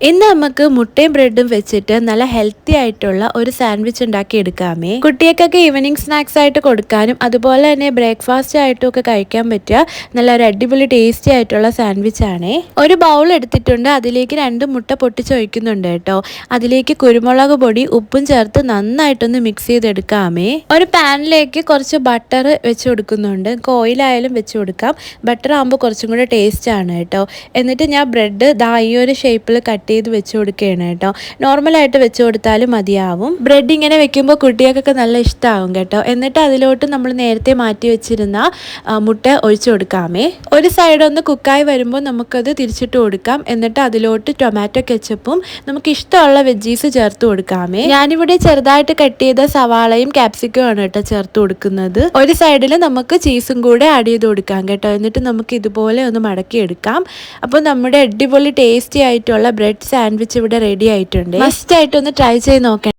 ഇന്ന് നമുക്ക് മുട്ടയും ബ്രെഡും വെച്ചിട്ട് നല്ല ഹെൽത്തി ആയിട്ടുള്ള ഒരു സാൻഡ്വിച്ച് ഉണ്ടാക്കി എടുക്കാമേ. കുട്ടികൾക്കൊക്കെ ഈവനിങ് സ്നാക്സ് ആയിട്ട് കൊടുക്കാനും അതുപോലെ തന്നെ ബ്രേക്ക്ഫാസ്റ്റ് ആയിട്ടും ഒക്കെ കഴിക്കാൻ പറ്റിയ നല്ലൊരു അടിപൊളി ടേസ്റ്റി ആയിട്ടുള്ള സാൻഡ്വിച്ച് ആണ്. ഒരു ബൗൾ എടുത്തിട്ടുണ്ട്, അതിലേക്ക് 2 മുട്ട പൊട്ടിച്ചൊഴിക്കുന്നുണ്ട് കേട്ടോ. അതിലേക്ക് കുരുമുളക് പൊടി ഉപ്പും ചേർത്ത് നന്നായിട്ടൊന്ന് മിക്സ് ചെയ്തെടുക്കാമേ. ഒരു പാനിലേക്ക് കുറച്ച് ബട്ടർ വെച്ച് കൊടുക്കുന്നുണ്ട്, ഓയിലായാലും വെച്ച് കൊടുക്കാം. ബട്ടർ ആകുമ്പോൾ കുറച്ചും കൂടെ ടേസ്റ്റ് ആണ് കേട്ടോ. എന്നിട്ട് ഞാൻ ബ്രെഡ് ഈ ഒരു ഷേപ്പിൽ കട്ട് ചെയ്ത് വെച്ച് കൊടുക്കുകയാണ് കേട്ടോ. നോർമലായിട്ട് വെച്ച് കൊടുത്താലും മതിയാവും. ബ്രെഡ് ഇങ്ങനെ വെക്കുമ്പോൾ കുട്ടികൾക്കൊക്കെ നല്ല ഇഷ്ടമാവും കേട്ടോ. എന്നിട്ട് അതിലോട്ട് നമ്മൾ നേരത്തെ മാറ്റി വെച്ചിരുന്ന മുട്ട ഒഴിച്ചു കൊടുക്കാമേ. ഒരു സൈഡ് ഒന്ന് കുക്കായി വരുമ്പോൾ നമുക്കത് തിരിച്ചിട്ട് കൊടുക്കാം. എന്നിട്ട് അതിലോട്ട് ടൊമാറ്റോ കെച്ചപ്പും നമുക്ക് ഇഷ്ടമുള്ള വെജീസ് ചേർത്ത് കൊടുക്കാമേ. ഞാനിവിടെ ചെറുതായിട്ട് കട്ട് ചെയ്ത സവാളയും ക്യാപ്സിക്കും ആണ് കേട്ടോ ചേർത്ത് കൊടുക്കുന്നത്. ഒരു സൈഡിൽ നമുക്ക് ചീസും കൂടെ ആഡ് ചെയ്ത് കൊടുക്കാം കേട്ടോ. എന്നിട്ട് നമുക്ക് ഇതുപോലെ ഒന്ന് മടക്കി എടുക്കാം. അപ്പോൾ നമ്മുടെ അടിപൊളി ടേസ്റ്റി ആയിട്ടുള്ള ബ്രെഡ് സാൻഡ്വിച്ച് ഇവിടെ റെഡി ആയിട്ടുണ്ട്. മസ്റ്റ് ആയിട്ടൊന്ന് ട്രൈ ചെയ്ത് നോക്കണം.